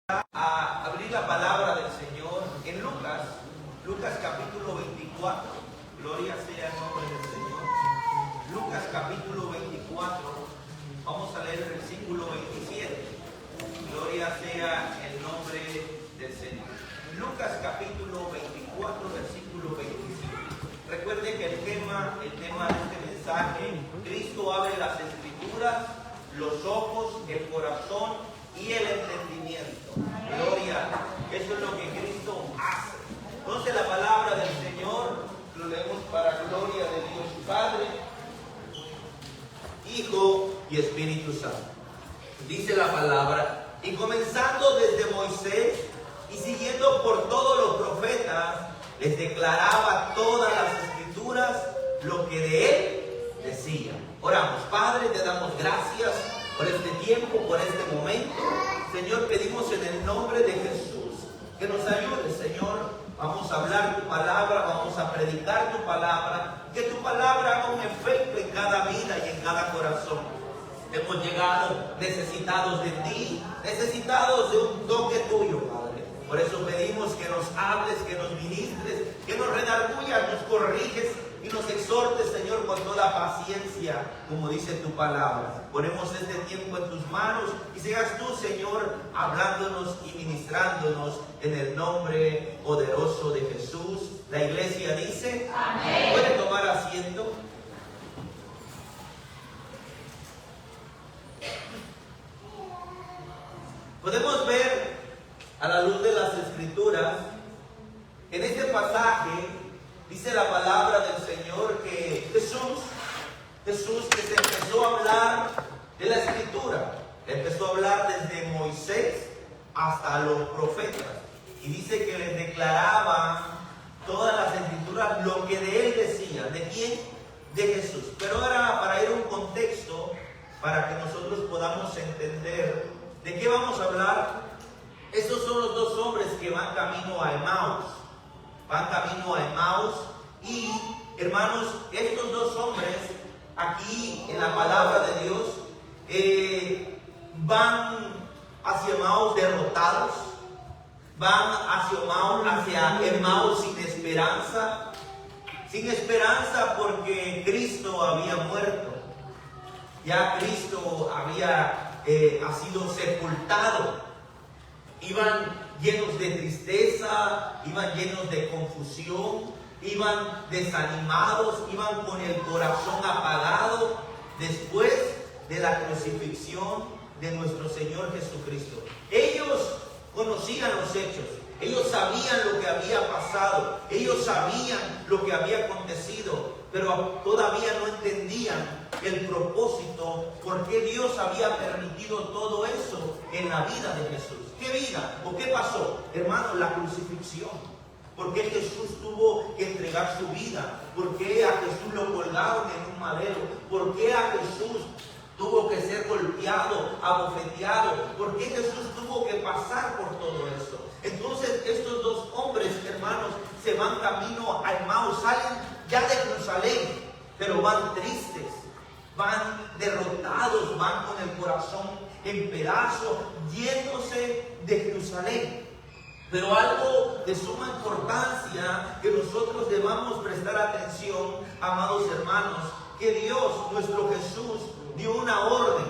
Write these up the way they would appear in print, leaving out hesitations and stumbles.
A abrir la palabra del Señor en Lucas capítulo 24. Gloria sea el nombre del Señor. Lucas capítulo 24. Vamos a leer el versículo 27. Gloria sea el nombre del Señor. Lucas capítulo 24, versículo 27. Recuerde que el tema de este mensaje, Cristo abre las escrituras, los ojos, el corazón y el entendimiento. Gloria, eso es lo que Cristo hace. Entonces la palabra del Señor lo leemos para gloria de Dios Padre, Hijo y Espíritu Santo. Dice la palabra: y comenzando desde Moisés y siguiendo por todos los profetas, les declaraba todas las escrituras lo que de él decía. Oramos. Padre, te damos gracias por este tiempo, por este momento. Señor, pedimos en el nombre de Jesús que nos ayude, Señor. Vamos a hablar tu palabra, vamos a predicar tu palabra, que tu palabra haga un efecto en cada vida y en cada corazón. Hemos llegado necesitados de ti, necesitados de un toque tuyo, Padre. Por eso pedimos que nos hables, que nos ministres, que nos redarguyas, nos corriges y nos exhortes, Señor, con toda paciencia, como dice tu palabra. Ponemos este tiempo en tus manos y seas tú, Señor, hablándonos y ministrándonos en el nombre poderoso de Jesús. La iglesia dice: amén. ¿Puede tomar asiento? Podemos ver a la luz de las Escrituras, en este pasaje, dice la palabra del Señor que Jesús que se empezó a hablar de la Escritura, empezó a hablar desde Moisés hasta los profetas, y dice que les declaraba todas las Escrituras lo que de él decía. ¿De quién? De Jesús. Pero ahora, para ir a un contexto, para que nosotros podamos entender de qué vamos a hablar. Estos son los dos hombres que van camino a Emaús. Van camino a Emaús. Y, hermanos, estos dos hombres, aquí en la palabra de Dios, van hacia Emaús derrotados. Van hacia Emaús sin esperanza. Sin esperanza porque Cristo había muerto. Ya Cristo ha sido sepultado. Iban llenos de tristeza, iban llenos de confusión, iban desanimados, iban con el corazón apagado después de la crucifixión de nuestro Señor Jesucristo. Ellos conocían los hechos, ellos sabían lo que había pasado, ellos sabían lo que había acontecido, pero todavía no entendían el propósito, por qué Dios había permitido todo eso en la vida de Jesús. ¿Qué vida? ¿O qué pasó? Hermano, la crucifixión. ¿Por qué Jesús tuvo que entregar su vida? ¿Por qué a Jesús lo colgaron en un madero? ¿Por qué a Jesús tuvo que ser golpeado, abofeteado? ¿Por qué Jesús tuvo que pasar por todo eso? Entonces estos dos hombres, hermanos, se van camino a Emaús, salen ya de Jerusalén, pero van tristes, van derrotados, van con el corazón en pedazos, yéndose de Jerusalén. Pero algo de suma importancia que nosotros debamos prestar atención, amados hermanos, que Dios, nuestro Jesús, dio una orden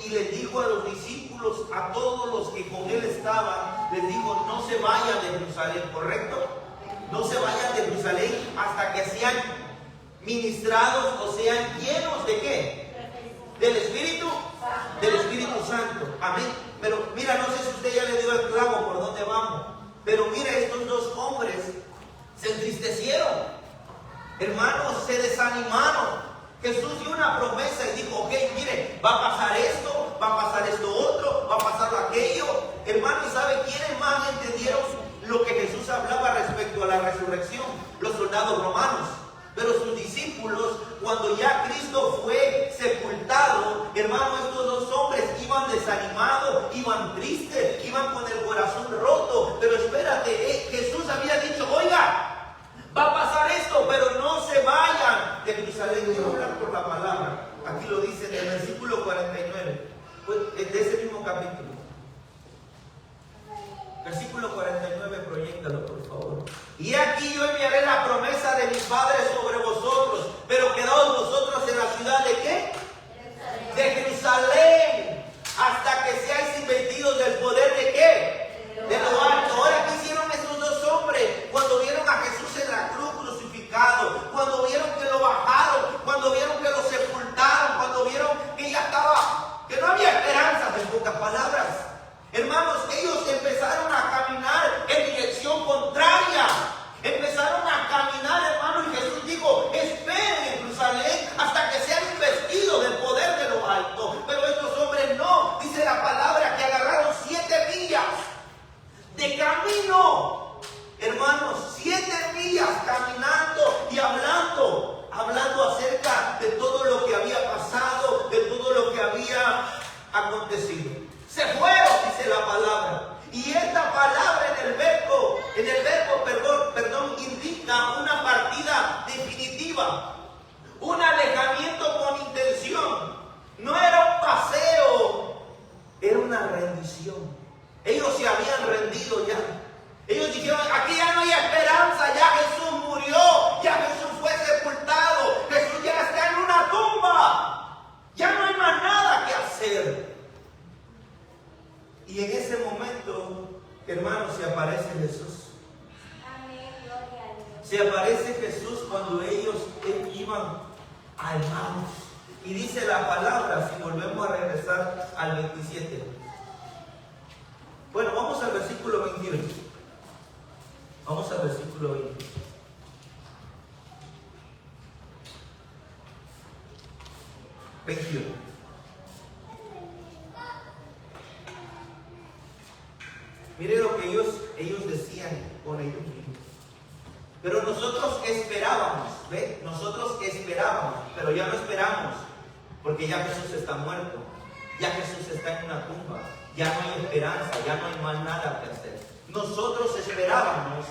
y les dijo a los discípulos, a todos los que con él estaban, les dijo: no se vayan de Jerusalén, ¿correcto? No se vayan de Jerusalén hasta que sean ministrados o sean llenos de ¿qué? Del Espíritu Santo. Amén. Pero mira, no sé si usted ya le dio el clavo por dónde vamos, pero mira, estos dos hombres se entristecieron, hermanos, se desanimaron. Jesús dio una promesa y dijo: ok, mire, va a pasar esto, va a pasar esto otro, va a pasar aquello. Hermanos, ¿y sabe quiénes más entendieron lo que Jesús hablaba respecto a la resurrección? Los soldados romanos. Pero sus discípulos, cuando ya Cristo fue sepultado, hermano, estos dos hombres iban desanimados, iban tristes, iban con el corazón roto. Pero espérate, Jesús había dicho: oiga, va a pasar esto, pero no se vayan de Jerusalén. Quiero hablar por la palabra. Aquí lo dice en el versículo 49, pues, de ese mismo capítulo. Versículo 49, proyéctalo por favor. Y aquí yo enviaré la promesa de mi Padre sobre vosotros, pero quedaos vosotros en la ciudad de ¿qué? De Jerusalén, hasta que seáis investidos del poder de ¿qué? De lo alto. Ahora, ¿qué hicieron esos dos hombres cuando vieron a Jesús en la cruz crucificado? Cuando vieron que lo bajaron, cuando vieron que lo sepultaron, cuando vieron que ya estaba, que no había esperanza, en pocas palabras. Hermanos, ellos empezaron a caminar en dirección contraria. Empezaron a caminar, hermano, y Jesús dijo, esperen en Jerusalén hasta que sean investidos del poder de lo alto. Pero estos hombres no, dice la palabra, que agarraron 7 millas de camino. Hermanos, 7 millas caminando y hablando acerca de todo lo que había pasado, de todo lo que había acontecido. Se fueron, dice la palabra. Y esta palabra en el verbo, indica una partida definitiva, un alejamiento con intención. No era un paseo, era una rendición. Ellos se habían rendido ya. Ellos dijeron, aquí ya no hay esperanza, ya Jesús murió, ya Jesús fue sepultado, Jesús ya está en una tumba, ya no hay más nada que hacer. Y en ese momento, hermanos, se aparece Jesús. Amén, gloria a Dios. Se aparece Jesús cuando ellos iban al mar. Y dice la palabra, si volvemos a regresar al 27. Bueno, vamos al versículo 21. Vamos al versículo 20. Mire lo que ellos decían con ellos mismos. Pero nosotros esperábamos, ¿ve? Nosotros esperábamos, pero ya no esperamos, porque ya Jesús está muerto, ya Jesús está en una tumba, ya no hay esperanza, ya no hay más nada que hacer. Nosotros esperábamos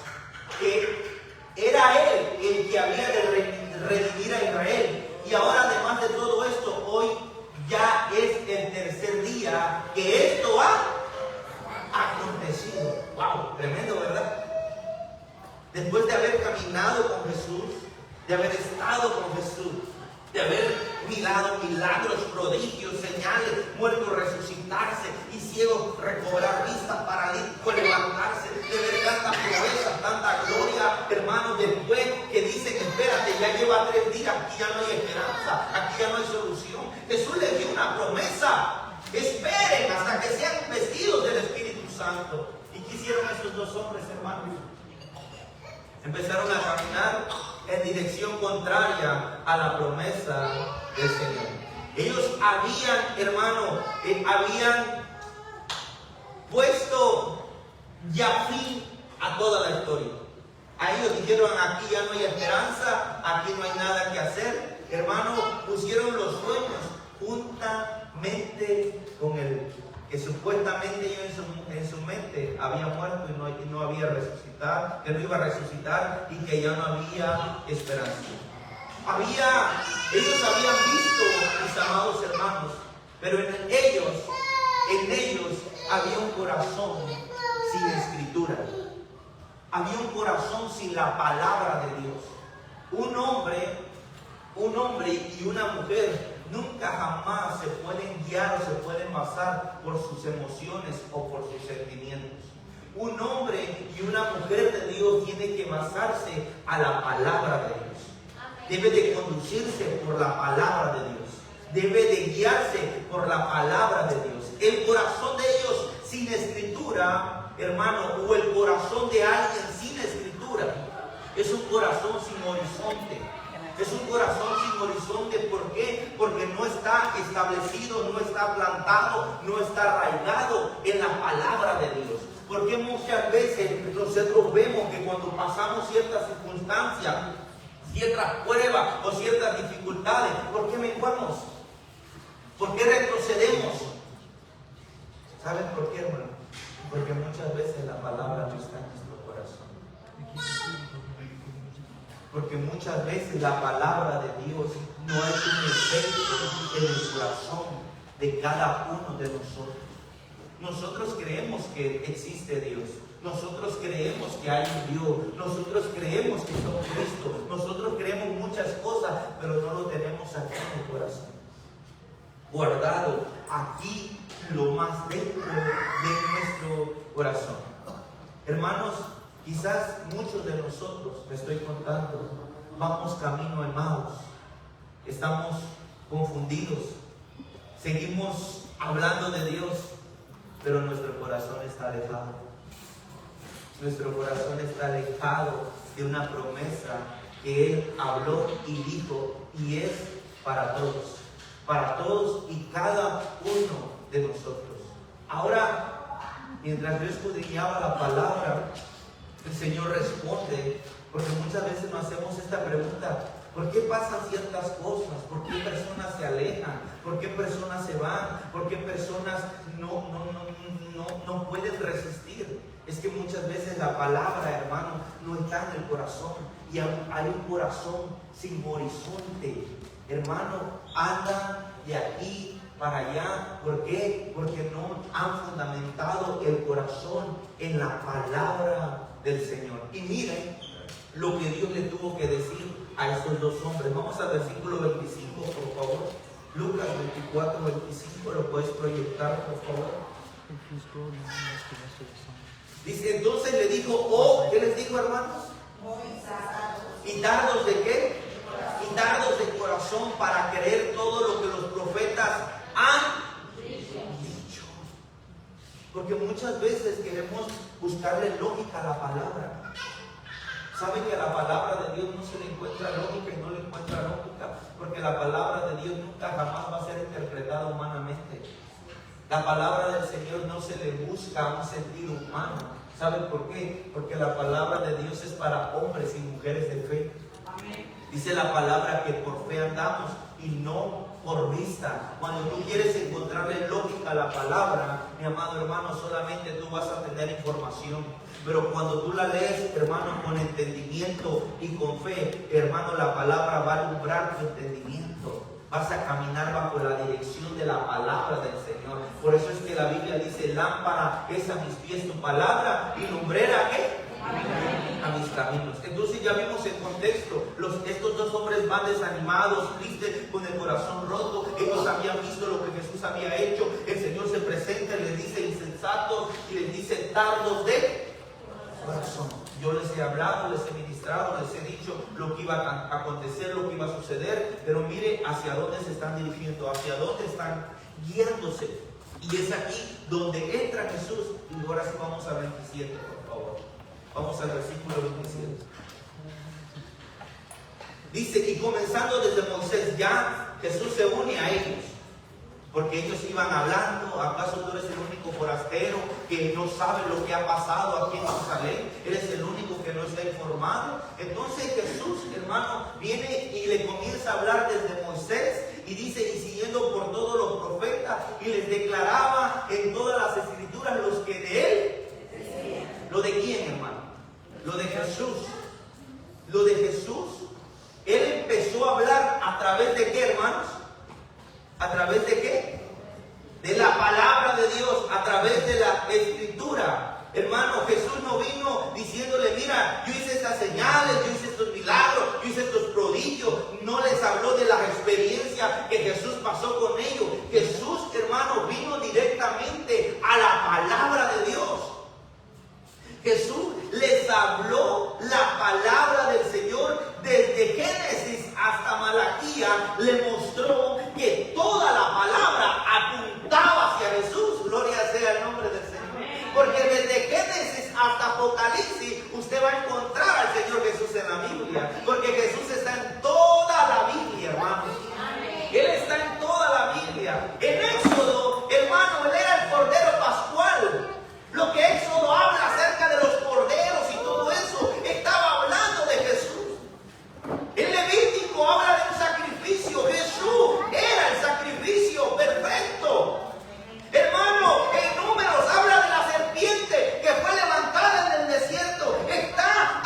que era Él el que había de redimir a Israel. Y ahora, además de todo esto, hoy ya es el tercer día que esto ha acontecido. Wow, tremendo, ¿verdad? Después de haber caminado con Jesús, de haber estado con Jesús, de haber mirado milagros, prodigios, señales, muertos resucitarse y ciegos recobrar vista, paralíticos levantarse, de ver tantas proezas, tanta gloria, hermanos, después que dicen, espérate, ya lleva 3 días, aquí ya no hay esperanza, aquí ya no hay solución. Jesús les dio una promesa: esperen hasta que sean vestidos del Espíritu Santo. ¿Y qué hicieron esos dos hombres, hermanos? Empezaron a caminar en dirección contraria a la promesa del Señor. Ellos habían, hermano, habían puesto ya fin a toda la historia. A ellos dijeron, aquí ya no hay esperanza, aquí no hay nada que hacer. Hermano, pusieron los sueños juntamente con él, que supuestamente ellos en su mente había muerto y no había resucitado, que no iba a resucitar y que ya no había esperanza. Ellos habían visto, mis amados hermanos, pero en ellos había un corazón sin escritura, había un corazón sin la palabra de Dios. Un hombre y una mujer nunca jamás se pueden guiar o se pueden basar por sus emociones o por sus sentimientos. Un hombre y una mujer de Dios tiene que basarse a la palabra de Dios. Debe de conducirse por la palabra de Dios. Debe de guiarse por la palabra de Dios. El corazón de ellos sin escritura, hermano, o el corazón de alguien sin escritura, es un corazón sin horizonte. Es un corazón sin horizonte. ¿Por qué? Porque no está establecido, no está plantado, no está arraigado en la palabra de Dios. Porque muchas veces nosotros vemos que cuando pasamos ciertas circunstancias, ciertas pruebas o ciertas dificultades, ¿por qué menguamos? ¿Por qué retrocedemos? ¿Saben por qué, hermano? Porque muchas veces la palabra no está en nuestro corazón. Porque muchas veces la palabra de Dios no es un efecto en el corazón de cada uno de nosotros. Nosotros creemos que existe Dios. Nosotros creemos que hay un Dios, nosotros creemos que somos Cristo, nosotros creemos muchas cosas, pero no lo tenemos aquí en el corazón, guardado aquí lo más dentro de nuestro corazón. Hermanos, quizás muchos de nosotros, me estoy contando, vamos camino a Emmaus, estamos confundidos, seguimos hablando de Dios, pero nuestro corazón está alejado. Nuestro corazón está alejado de una promesa que Él habló y dijo, y es para todos y cada uno de nosotros. Ahora, mientras yo escudriñaba la palabra, el Señor responde, porque muchas veces nos hacemos esta pregunta: ¿por qué pasan ciertas cosas? ¿Por qué personas se alejan? ¿Por qué personas se van? ¿Por qué personas no pueden resistir? Es que muchas veces la palabra, hermano, no está en el corazón, y hay un corazón sin horizonte. Hermano, andan de aquí para allá. ¿Por qué? Porque no han fundamentado el corazón en la palabra del Señor. Y miren lo que Dios le tuvo que decir a estos dos hombres. Vamos al versículo 25, por favor. Lucas 24, 25, lo puedes proyectar, por favor. Dice, entonces le dijo, ¿qué les dijo, hermanos? ¿Y tardos de qué? Y tardos de corazón para creer todo lo que los profetas han dicho. Porque muchas veces queremos buscarle lógica a la palabra. ¿Saben que a la palabra de Dios no se le encuentra lógica y no le encuentra lógica? Porque la palabra de Dios nunca jamás va a ser interpretada humanamente. La palabra del Señor no se le busca un sentido humano. ¿Saben por qué? Porque la palabra de Dios es para hombres y mujeres de fe. Dice la palabra que por fe andamos y no por vista. Cuando tú quieres encontrarle lógica a la palabra, mi amado hermano, solamente tú vas a tener información. Pero cuando tú la lees, hermano, con entendimiento y con fe, hermano, la palabra va a alumbrar tu entendimiento. Vas a caminar bajo la dirección de la palabra del Señor. Por eso es que la Biblia dice, lámpara es a mis pies tu palabra y lumbrera, ¿qué? A mis caminos. Entonces ya vimos el contexto. Estos dos hombres van desanimados, tristes, con el corazón roto. Ellos habían visto lo que Jesús había hecho. El Señor se presenta y les dice insensatos y les dice tardos de corazón. Yo les he hablado, les he ministrado, les he dicho lo que iba a acontecer, lo que iba a suceder, pero mire hacia dónde se están dirigiendo, hacia dónde están guiándose. Y es aquí donde entra Jesús. Y ahora sí vamos al 27, por favor. Vamos al versículo 27. Dice, y comenzando desde Moisés, ya Jesús se une a ellos. Porque ellos iban hablando, ¿acaso tú eres el único forastero que no sabe lo que ha pasado aquí en Jerusalén? ¿Eres el único que no está informado? Entonces Jesús, hermano, viene y le comienza a hablar desde Moisés y dice, y siguiendo por todos los profetas, y les declaraba en todas las escrituras los que de él. ¿Lo de quién, hermano? Lo de Jesús. Lo de Jesús. Él empezó a hablar a través de qué, hermanos. ¿A través de qué? De la palabra de Dios, a través de la escritura. Hermano, Jesús no vino diciéndole, mira, yo hice estas señales, yo hice estos milagros, yo hice estos prodigios. No les habló de la experiencia que Jesús pasó con ellos. Jesús, hermano, vino directamente a la palabra de Dios. Jesús les habló la palabra del Señor desde Génesis hasta Malaquía. Le mostró que toda la palabra apuntaba hacia Jesús. Gloria sea el nombre del Señor. Porque desde Génesis hasta Apocalipsis usted va a encontrar al Señor Jesús en la Biblia. Porque Jesús está en toda la Biblia, hermanos. Él está en toda la Biblia. En Éxodo, hermano, Él era el Cordero Pascual. Lo que Éxodo habla acerca de los corderos y todo eso, estaba hablando de Jesús. El Levítico habla de un sacrificio. Jesús era el sacrificio perfecto. Hermano, en Números habla de la serpiente que fue levantada en el desierto. Está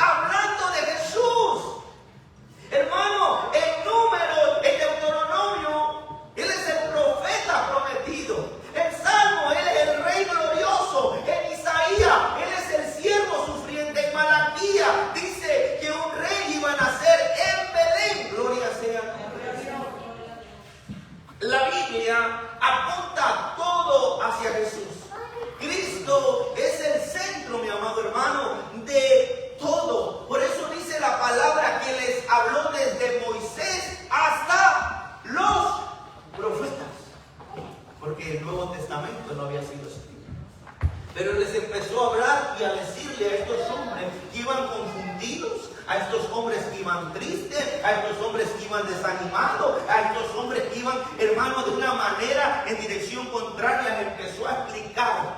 Pero les empezó a hablar y a decirle a estos hombres que iban confundidos, a estos hombres que iban tristes, a estos hombres que iban desanimados, a estos hombres que iban, hermano, de una manera en dirección contraria. Les empezó a explicar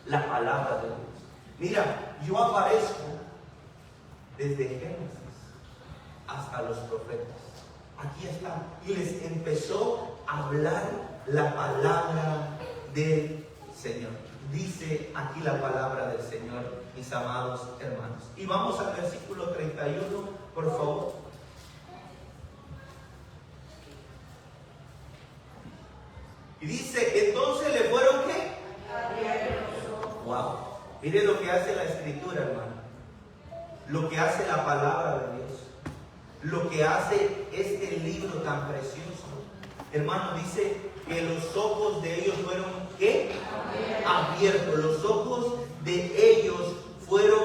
la palabra de Dios. Mira, yo aparezco desde Génesis hasta los profetas. Aquí está. Y les empezó a hablar la palabra del Señor. Dice aquí la palabra del Señor, mis amados hermanos. Y vamos al versículo 31, por favor. Y dice, entonces le fueron ¿qué? Wow. Mire lo que hace la Escritura, hermano. Lo que hace la palabra de Dios. Lo que hace este libro tan precioso. Hermano, dice que los ojos de ellos fueron ¿qué? Abiertos. Los ojos de ellos fueron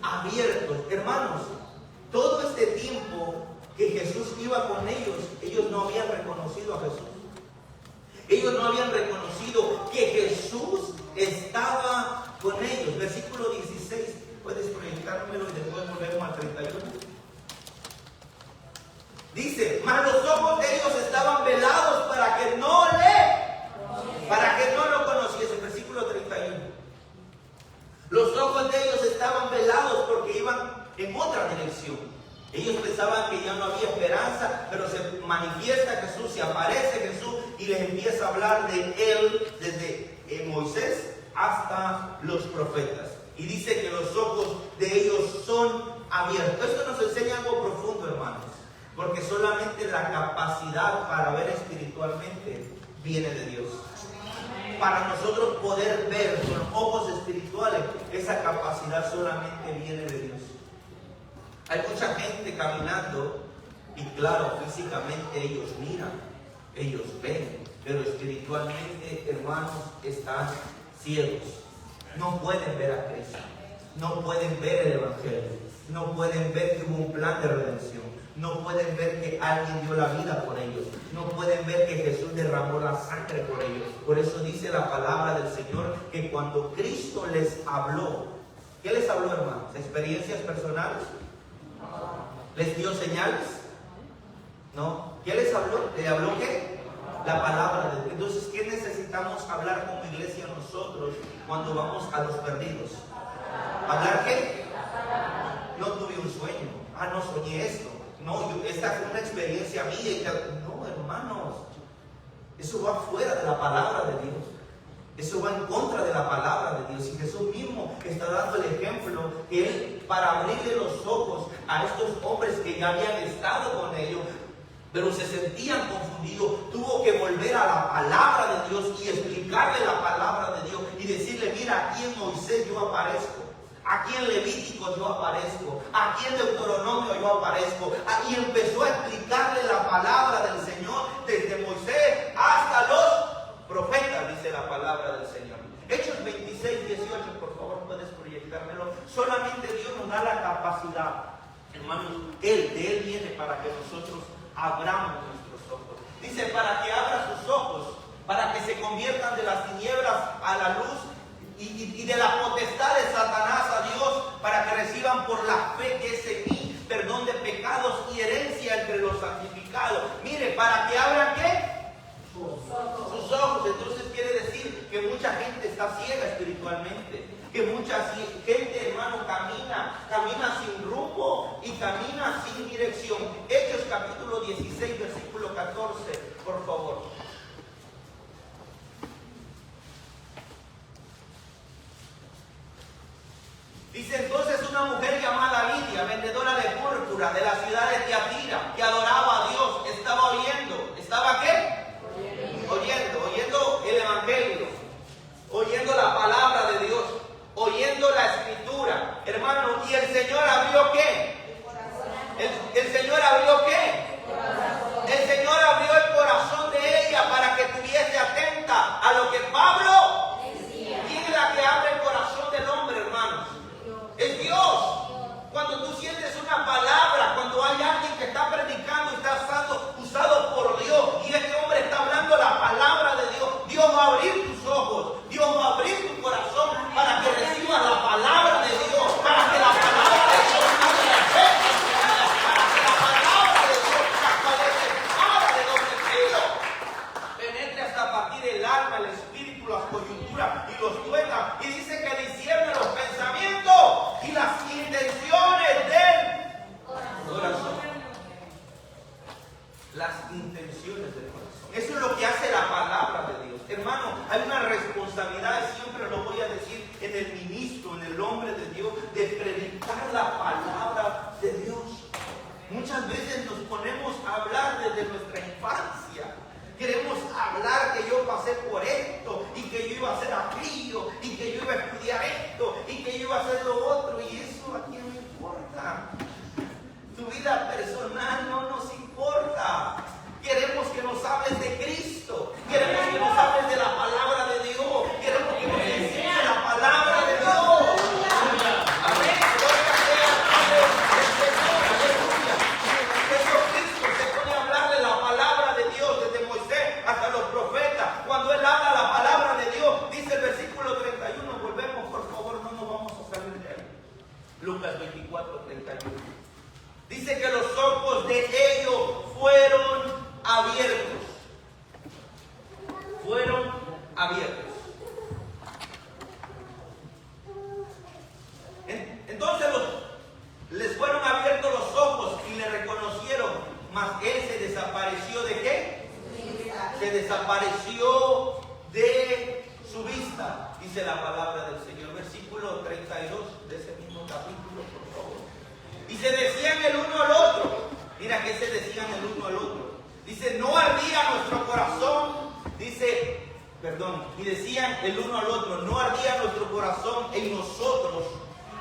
abiertos. Hermanos, todo este tiempo que Jesús iba con ellos, ellos no habían reconocido a Jesús. Ellos no habían reconocido que Jesús estaba con ellos. Versículo 16. Puedes proyectármelo y después volvemos al 31. Dice, mas los ojos de ellos estaban velados para que no lo conociesen. Versículo 31. Los ojos de ellos estaban velados porque iban en otra dirección. Ellos pensaban que ya no había esperanza, pero se manifiesta Jesús, se aparece Jesús y les empieza a hablar de Él desde Moisés hasta los profetas. Y dice que los ojos de ellos son abiertos. Esto nos enseña algo profundo, hermanos. Porque solamente la capacidad para ver espiritualmente viene de Dios. Para nosotros poder ver con ojos espirituales, esa capacidad solamente viene de Dios. Hay mucha gente caminando y claro, físicamente ellos miran, ellos ven, pero espiritualmente, hermanos, están ciegos. No pueden ver a Cristo, no pueden ver el Evangelio, no pueden ver que hubo un plan de redención, no pueden ver que alguien dio la vida por ellos, no pueden ver que Jesús derramó la sangre por ellos. Por eso dice la palabra del Señor que cuando Cristo les habló, ¿qué les habló, hermanos? ¿Experiencias personales? ¿Les dio señales? ¿No? ¿Qué les habló? ¿Le habló qué? La palabra de Dios. Entonces, ¿qué necesitamos hablar como iglesia nosotros cuando vamos a los perdidos? ¿Hablar qué? No tuve un sueño. No soñé esto. No, esta fue una experiencia mía. No, hermanos. Eso va fuera de la palabra de Dios. Eso va en contra de la palabra de Dios. Y Jesús mismo está dando el ejemplo que Él, para abrirle los ojos a estos hombres que ya habían estado con ellos, pero se sentían confundidos, tuvo que volver a la palabra de Dios y explicarle la palabra de Dios y decirle, mira, aquí en Moisés yo aparezco, aquí en Levítico yo aparezco, aquí en Deuteronomio yo aparezco. Y empezó a explicarle la palabra del Señor desde Moisés hasta los profetas, dice la palabra del Señor. Hechos 26, 18, por favor, puedes proyectármelo. Solamente Dios nos da la capacidad, hermanos. De Él viene para que nosotros abramos nuestros ojos. Dice, para que abra sus ojos, para que se conviertan de las tinieblas a la luz y de la potestad de Satanás a Dios, para que reciban por la fe que es en mí perdón de pecados y herencia entre los santificados. Mire, para que abran ¿qué? Sus ojos. Entonces quiere decir que mucha gente está ciega espiritualmente, que mucha gente, hermano, camina sin rumbo y camina sin dirección. Hechos capítulo 16, versículo 14, por favor. Dice, entonces una mujer llamada Lidia, vendedora de púrpura de la ciudad de Tiatira, que adoraba a Dios, estaba oyendo. ¿Estaba qué? Oyendo el Evangelio, oyendo la palabra de Dios, oyendo la Escritura, hermano. ¿Y el Señor abrió qué? ¿El Señor abrió qué? El Señor abrió el corazón de ella para que estuviese atenta a lo que Pablo decía. ¿Quién es la que abre el corazón del hombre, hermanos? Es Dios. Cuando tú sientes una palabra, cuando hay en el ministro, en el hombre de Dios, de predicar la palabra de Dios. Muchas veces nos ponemos a hablar desde nuestra infancia. Queremos hablar que yo pasé por esto, y que yo iba a hacer aquello, y que yo iba a estudiar esto, y que yo iba a hacer lo otro, y eso a quién le importa. Tu vida personal no nos importa. Queremos que nos hables de Cristo. Queremos que nos hables de la palabra de Dios. Queremos que nos enseñes la palabra de Dios. Amén. Gloria sea el nombre del Señor. Aleluya. Jesucristo se pone a hablar de la palabra de Dios desde Moisés hasta los profetas. Cuando Él habla la palabra de Dios, dice el versículo 31. Volvemos, por favor, no nos vamos a salir de él. Lucas 24, 31. Dice que los ojos de ellos fueron abiertos. Fueron abiertos. Entonces les fueron abiertos los ojos y le reconocieron, mas él se desapareció ¿de qué? Se desapareció de su vista, dice la palabra del Señor. Versículo 32 de ese mismo capítulo, por favor. Y se decían el uno al otro. Mira que se decían el uno al otro. Dice, no ardía nuestro corazón. Dice, y decían el uno al otro, no ardía nuestro corazón en nosotros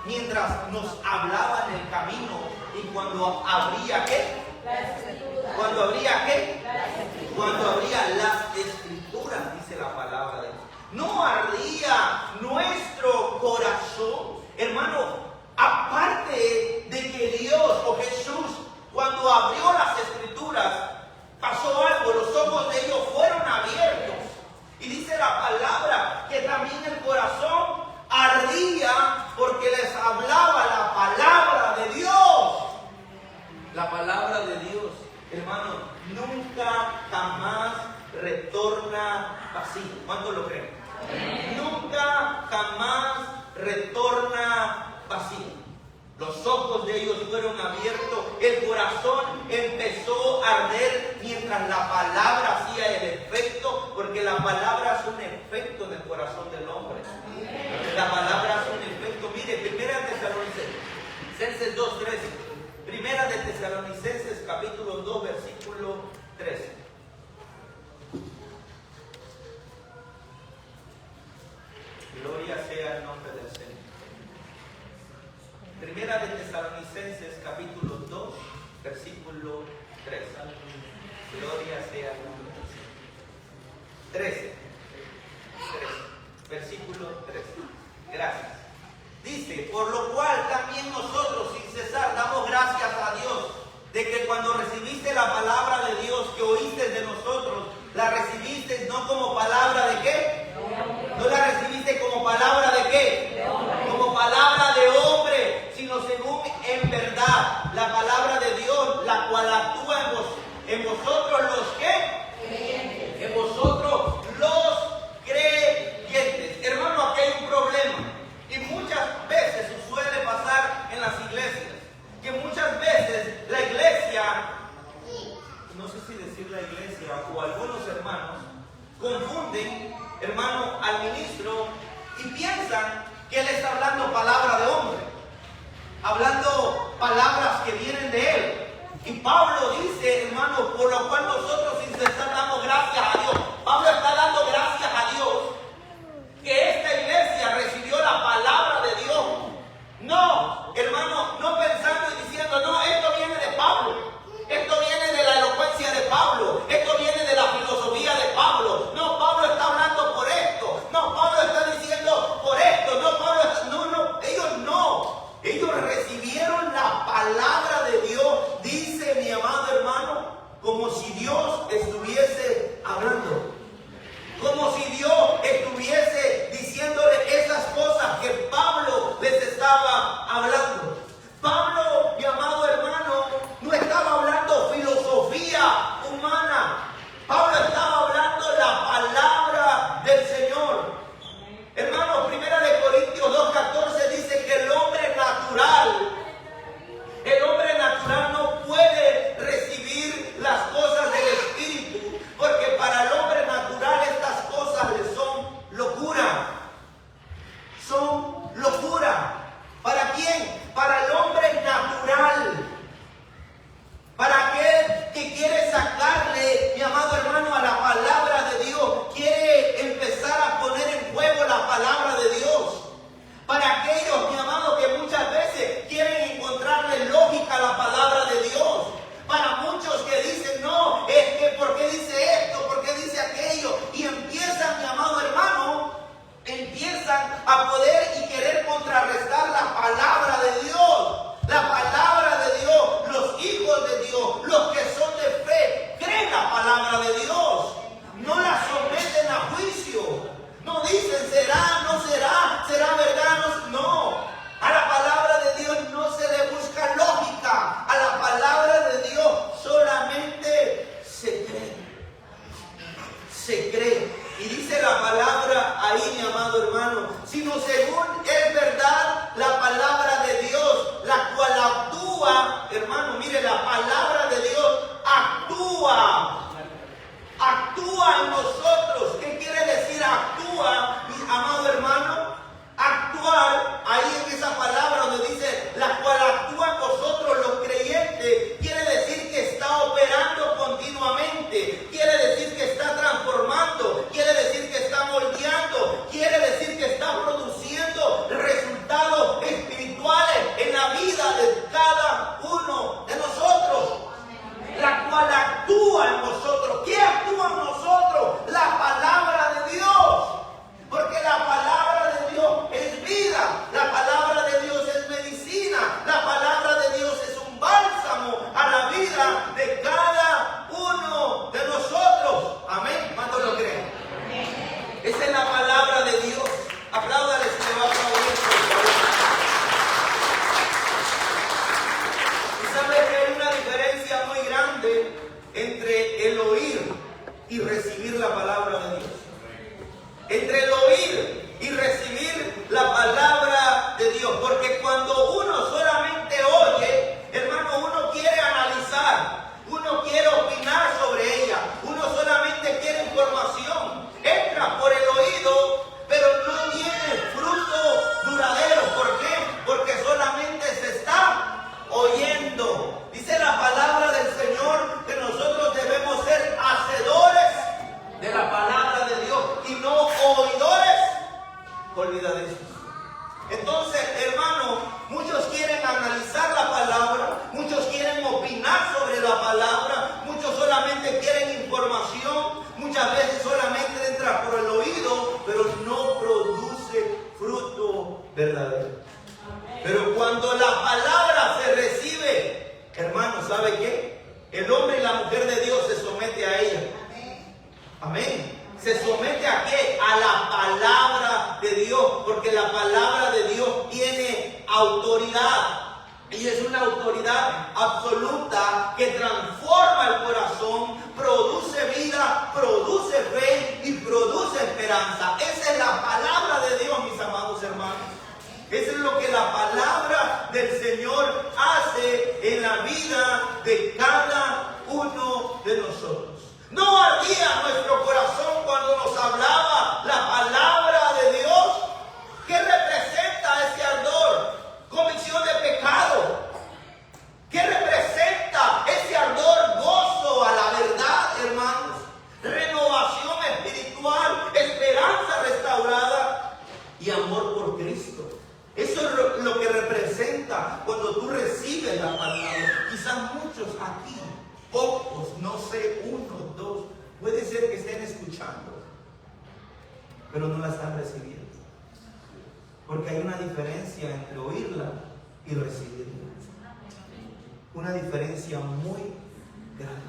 mientras nos hablaba en el camino y cuando habría ¿qué? Cuando habría ¿qué? Cuando habría las escrituras, dice la palabra de Dios. No ardía nuestro corazón, hermano, aparte de que Dios o Jesús, cuando abrió las escrituras, pasó algo, los ojos de ellos fueron abiertos. Y dice la palabra que también el corazón ardía porque les hablaba la palabra de Dios. La palabra de Dios, hermano, nunca jamás retorna vacío. ¿Cuántos lo creen? Nunca jamás retorna vacío. Los ojos de ellos fueron abiertos, el corazón empezó a arder mientras la palabra hacía el efecto, porque la palabra hace un efecto en el corazón del hombre. La palabra hace un efecto. Mire, Primera de Tesalonicenses 2:13. Primera de Tesalonicenses capítulo 2, versículo 13. Gloria sea el nombre del Señor. Primera de Tesalonicenses capítulo 2, versículo 13. Gloria sea el nombre del Señor. 13. Versículo 13. Gracias. Dice, por lo cual también nosotros sin cesar damos gracias a Dios de que cuando recibiste la palabra de Dios que oíste de nosotros, la recibiste no como palabra de qué? No la recibiste como palabra de qué? Como palabra de hombre, sino según en verdad la palabra de Dios, la cual actúa en vosotros los que, en vosotros los creyentes. Hermano, aquí hay un problema y muchas veces suele pasar en las iglesias, que muchas veces la iglesia, no sé si decir la iglesia o algunos hermanos, confunden, hermano, al ministro y piensan que él está hablando palabra de hombre, hablando palabras que vienen de él. Y Pablo dice, hermano, por lo cual nosotros sin cesar damos gracias a Dios. Pablo está dando gracias a Dios que esta iglesia recibió la palabra de Dios. No, hermano, no pensando y diciendo, no, esto viene de Pablo, esto viene de la elocuencia de Pablo, esto viene de la filosofía de Pablo. No, Pablo está hablando por esto. No, Pablo está diciendo por esto. No, Pablo está... No, ellos no. Ellos recibieron la palabra de Dios, dice mi amado hermano, como si Dios estuviese hablando. Entonces, hermano, muchos quieren analizar la palabra, muchos quieren opinar sobre la palabra, muchos solamente quieren información, muchas veces solamente entra por el oído, pero no produce fruto verdadero. Pero cuando la palabra se recibe, hermano, ¿sabe qué? El hombre y la mujer de Dios se somete a ella. Amén. ¿Se somete a qué? A la palabra de Dios, porque la palabra de Dios tiene autoridad. Y es una autoridad absoluta que transforma el corazón, produce vida, produce fe y produce esperanza. Esa es la palabra de Dios, mis amados hermanos. Eso es lo que la palabra del Señor hace en la vida de cada uno de nosotros. ¿No ardía nuestro corazón cuando nos hablaba la palabra de Dios? ¿Qué representa ese ardor? Convicción de pecado. ¿Qué representa ese ardor? Gozo a la verdad, hermanos. Renovación espiritual, esperanza restaurada y amor por Cristo. Eso es lo que representa cuando tú recibes la palabra. Quizás muchos aquí, pocos, no sé, uno, dos, puede ser que estén escuchando, pero no la están recibiendo. Porque hay una diferencia entre oírla y recibirla. Una diferencia muy grande.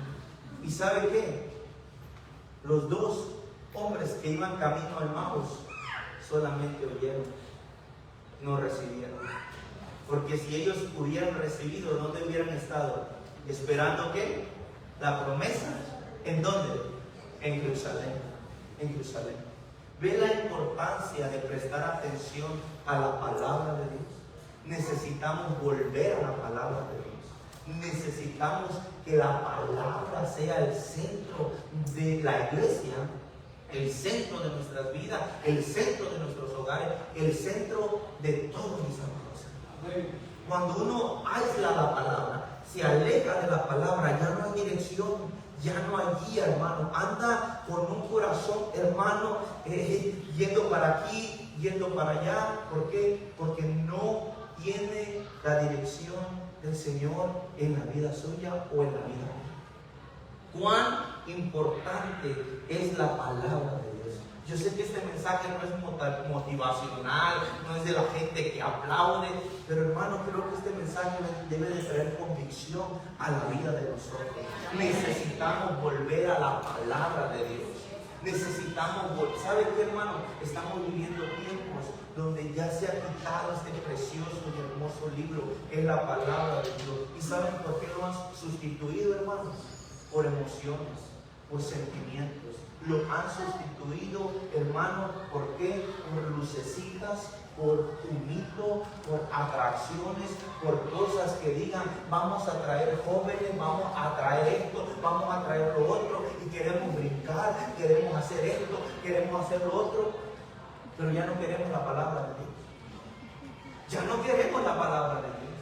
¿Y sabe qué? Los dos hombres que iban camino a Emmaus solamente oyeron, no recibieron. Porque si ellos hubieran recibido, ¿dónde hubieran estado? ¿Esperando qué? La promesa. ¿En dónde? En Jerusalén. En Jerusalén. ¿Ve la importancia de prestar atención a la palabra de Dios? Necesitamos volver a la palabra de Dios. Necesitamos que la palabra sea el centro de la iglesia, el centro de nuestras vidas, el centro de nuestros hogares, el centro de todos mis amados. Cuando uno aísla la palabra, se aleja de la palabra, ya no hay dirección, ya no hay guía, hermano. Anda con un corazón, hermano, yendo para aquí, yendo para allá. ¿Por qué? Porque no tiene la dirección del Señor en la vida suya o en la vida mía. Cuán importante es la palabra de Dios. Yo sé que este mensaje no es motivacional, no es de la gente que aplaude, pero hermano, creo que este mensaje debe de traer convicción a la vida de nosotros. Necesitamos volver a la palabra de Dios. Necesitamos volver. ¿Sabe qué, hermano? Estamos viviendo tiempos donde ya se ha quitado este precioso y hermoso libro, que es la palabra de Dios. ¿Y saben por qué lo han sustituido, hermanos? Por emociones, por sentimientos. Lo han sustituido, hermano, ¿por qué? Por lucecitas, por un mito, por atracciones, por cosas que digan, vamos a traer jóvenes, vamos a traer esto, vamos a traer lo otro, y queremos brincar, queremos hacer esto, queremos hacer lo otro, pero ya no queremos la palabra de Dios. Ya no queremos la palabra de Dios.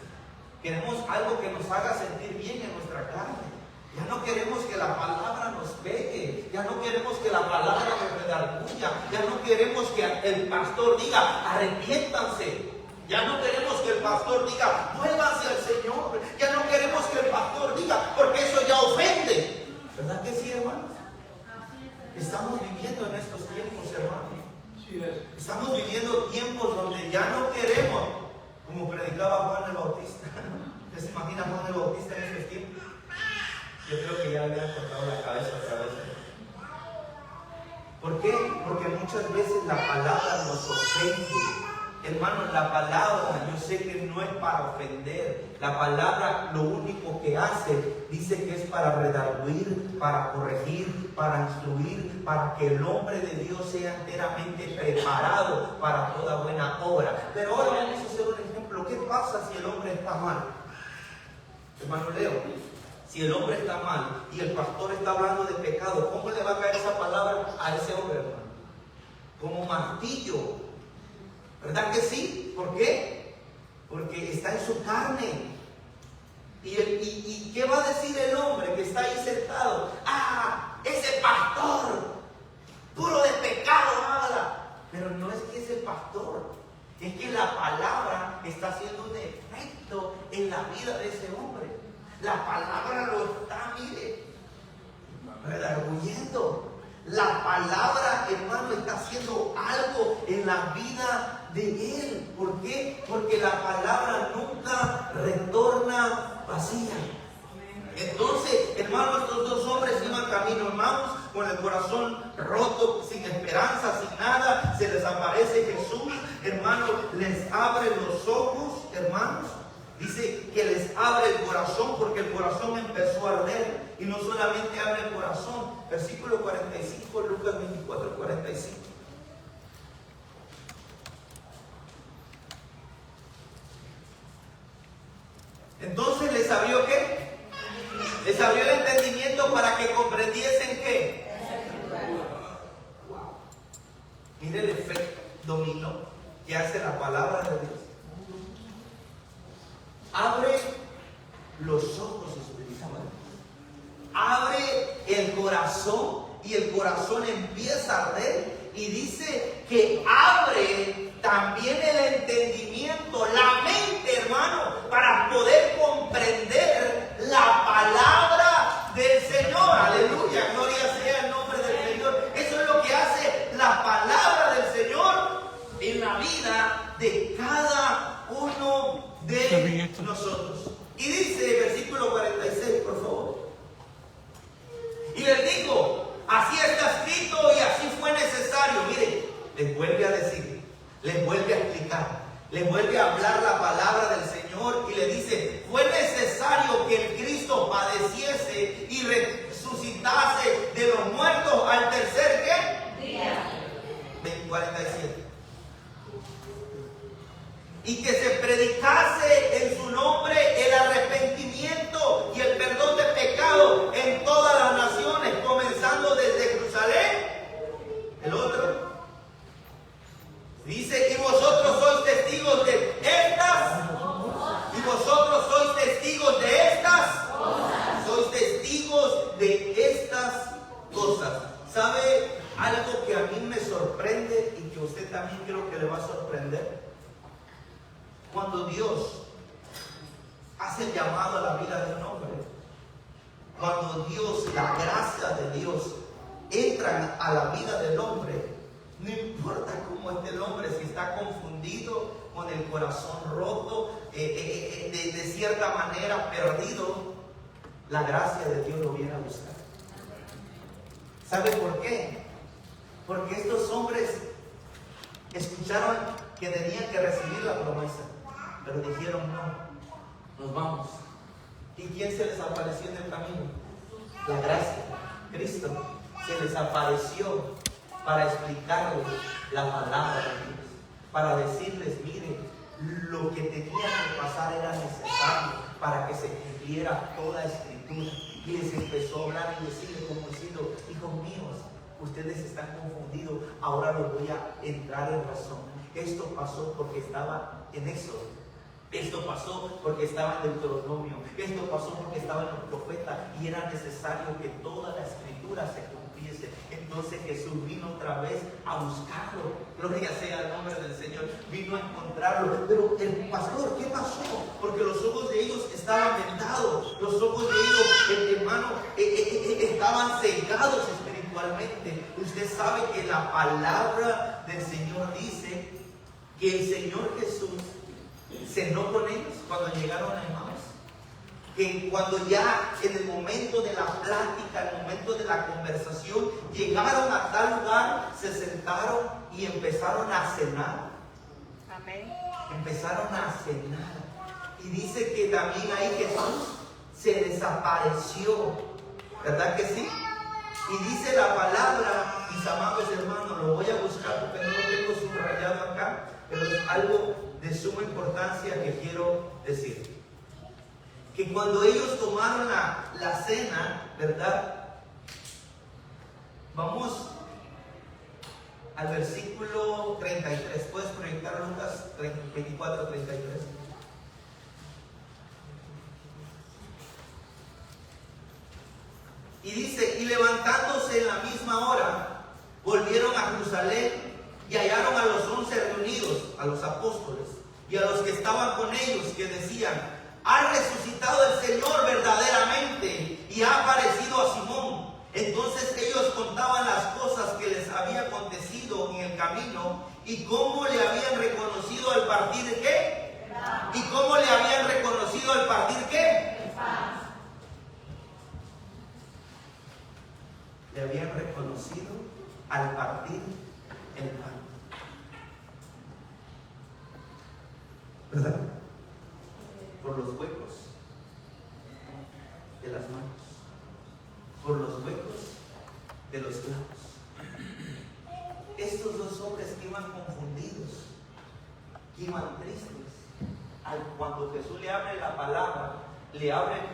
Queremos algo que nos haga sentir bien en nuestra carne. Ya no queremos que la palabra nos pegue, ya no queremos que la palabra nos redarguya, ya no queremos que el pastor diga, arrepiéntanse, ya no queremos que el pastor diga, vuélvanse al Señor, ya no queremos que el pastor diga, porque eso ya ofende. ¿Verdad que sí, hermanos? Estamos viviendo en estos tiempos, hermanos. Estamos viviendo tiempos donde ya no queremos, como predicaba Juan el Bautista. ¿Usted se imagina Juan el Bautista en esos tiempos? Yo creo que ya le han cortado la cabeza otra vez. ¿Por qué? Porque muchas veces la palabra nos ofende. Hermanos, la palabra, yo sé que no es para ofender. La palabra lo único que hace, dice que es para redarguir, para corregir, para instruir, para que el hombre de Dios sea enteramente preparado para toda buena obra. Pero ahora vamos a hacer un ejemplo. ¿Qué pasa si el hombre está mal? Hermano Leo, si el hombre está mal y el pastor está hablando de pecado, ¿cómo le va a caer esa palabra a ese hombre, hermano? Como martillo. ¿Verdad que sí? ¿Por qué? Porque está en su carne. ¿Y qué va a decir el hombre que está ahí sentado? ¡Ah! Ese pastor, puro de pecado habla. Pero no es que es el pastor, es que la palabra está haciendo un efecto en la vida de ese hombre. La palabra lo está, mire, redarguyendo. La palabra, hermano, está haciendo algo en la vida de él. ¿Por qué? Porque la palabra nunca retorna vacía. Entonces, hermano, estos dos hombres iban camino, hermanos, con el corazón roto, sin esperanza, sin nada. Se les aparece Jesús, hermano, les abre los ojos, hermanos. Dice que les abre el corazón porque el corazón empezó a arder. Y no solamente abre el corazón. Versículo 45, Lucas 24, 45. Entonces les abrió ¿qué? Les abrió el entendimiento para que comprendiesen ¿qué? Wow. Mire el efecto dominó que hace la palabra de Dios. Abre los ojos espirituales. Abre el corazón y el corazón empieza a arder. Y dice que abre también el entendimiento, la mente, hermano, para poder comprender la palabra del Señor. Aleluya, gloria sea el nombre del Señor. Eso es lo que hace la palabra del Señor en la vida de cada uno de nosotros. Y dice, versículo 46, por favor. Y les digo, así está escrito y así fue necesario. Mire, les vuelve a decir, les vuelve a explicar, les vuelve a hablar la palabra del Señor y le dice, fue necesario que el Cristo padeciese y resucitase de los muertos al tercer ¿qué? Día. 47. Y que se predicase en su nombre el arrepentimiento y el perdón de pecado en todas las naciones, comenzando desde Jerusalén. El otro dice, y vosotros sois testigos de estas, y vosotros sois testigos de estas, sois testigos de estas cosas. ¿Sabe algo que a mí me sorprende y que a usted también creo que le va a sorprender? Cuando Dios hace el llamado a la vida de un hombre, cuando Dios, la gracia de Dios, entra a la vida del hombre, no importa cómo esté el hombre, si está confundido, con el corazón roto, de cierta manera perdido, la gracia de Dios lo viene a buscar. ¿Sabe por qué? Porque estos hombres escucharon que tenían que recibir la promesa, pero dijeron no, nos vamos. ¿Y quién se les apareció en el camino? La gracia, Cristo, se les apareció para explicarles la palabra de Dios, para decirles, mire, lo que tenía que pasar era necesario para que se cumpliera toda escritura. Y les empezó a hablar y decirle como diciendo, hijos míos, ustedes están confundidos, ahora los voy a entrar en razón. Esto pasó porque estaba en Éxodo. Esto pasó porque estaba en Deuteronomio. Esto pasó porque estaba en los profetas. Y era necesario que toda la escritura se cumpliese. Entonces Jesús vino otra vez a buscarlo. Gloria sea el nombre del Señor. Vino a encontrarlo. Pero el pastor, ¿qué pasó? Porque los ojos de ellos estaban vendados. Los ojos de ellos, hermano, estaban cegados espiritualmente. Usted sabe que la palabra del Señor dice que el Señor Jesús cenó con ellos cuando llegaron a Emmaus. Que cuando ya en el momento de la plática, en el momento de la conversación, llegaron a tal lugar, se sentaron y empezaron a cenar. Amén. Empezaron a cenar. Y dice que también ahí Jesús se desapareció. ¿Verdad que sí? Y dice la palabra, mis amados hermanos, lo voy a buscar porque no lo tengo subrayado acá, pero es algo de suma importancia que quiero decir. Que cuando ellos tomaron la cena, ¿verdad? Vamos al versículo 33. ¿Puedes proyectar Lucas 24, 33? Y dice, y levantándose en la misma hora, volvieron a Jerusalén y hallaron a los 11 reunidos, a los apóstoles, y a los que estaban con ellos, que decían: ha resucitado el Señor verdaderamente y ha aparecido a Simón. Entonces ellos contaban las cosas que les había acontecido en el camino y cómo le habían reconocido al partir ¿qué? ¿Y cómo le habían reconocido al partir qué? Le habían reconocido al partir el pan. ¿Verdad? Por los huecos de las manos, por los huecos de los clavos. Estos dos hombres que iban confundidos, que iban tristes, cuando Jesús le abre la palabra, le abre el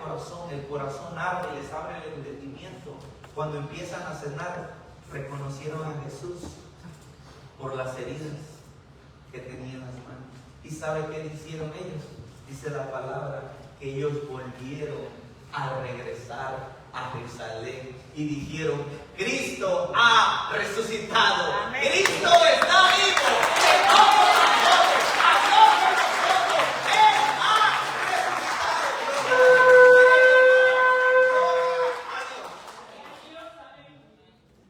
corazón abre, les abre el entendimiento. Cuando empiezan a cenar, reconocieron a Jesús por las heridas que tenía en las manos. ¿Y sabe qué hicieron ellos? Dice la palabra que ellos volvieron a regresar a Jerusalén y dijeron: Cristo ha resucitado. Amén. Cristo está vivo. Él ha resucitado.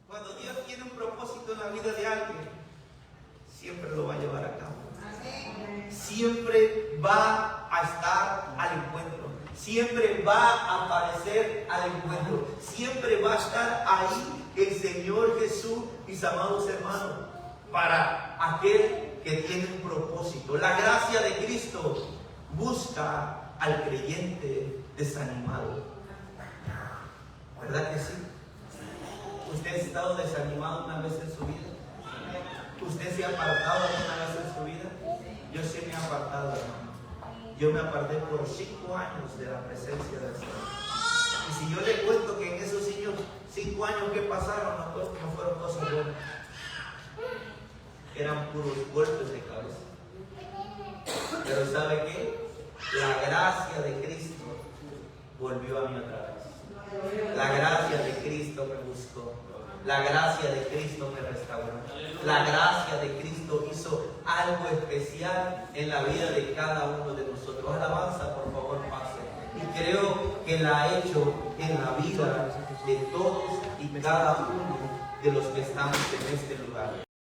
Cuando Dios tiene un propósito en la vida de alguien, siempre lo va a llevar a cabo. Siempre va a estar al encuentro. Siempre va a aparecer al encuentro. Siempre va a estar ahí el Señor Jesús, mis amados hermanos, para aquel que tiene un propósito. La gracia de Cristo busca al creyente desanimado. ¿Verdad que sí? ¿Usted ha estado desanimado una vez en su vida? ¿Usted se ha apartado alguna vez en su vida? Yo sí me he apartado, hermano. Yo me aparté por 5 años de la presencia del Señor. Y si yo le cuento que en esos 5 años que pasaron, no fueron cosas buenas. Eran puros golpes de cabeza. Pero ¿sabe qué? La gracia de Cristo volvió a mí otra vez. La gracia de Cristo me buscó. La gracia de Cristo me restauró. La gracia de Cristo hizo algo especial en la vida de cada uno de nosotros. Alabanza, por favor, pase. Y creo que la ha hecho en la vida de todos y cada uno de los que estamos en este lugar.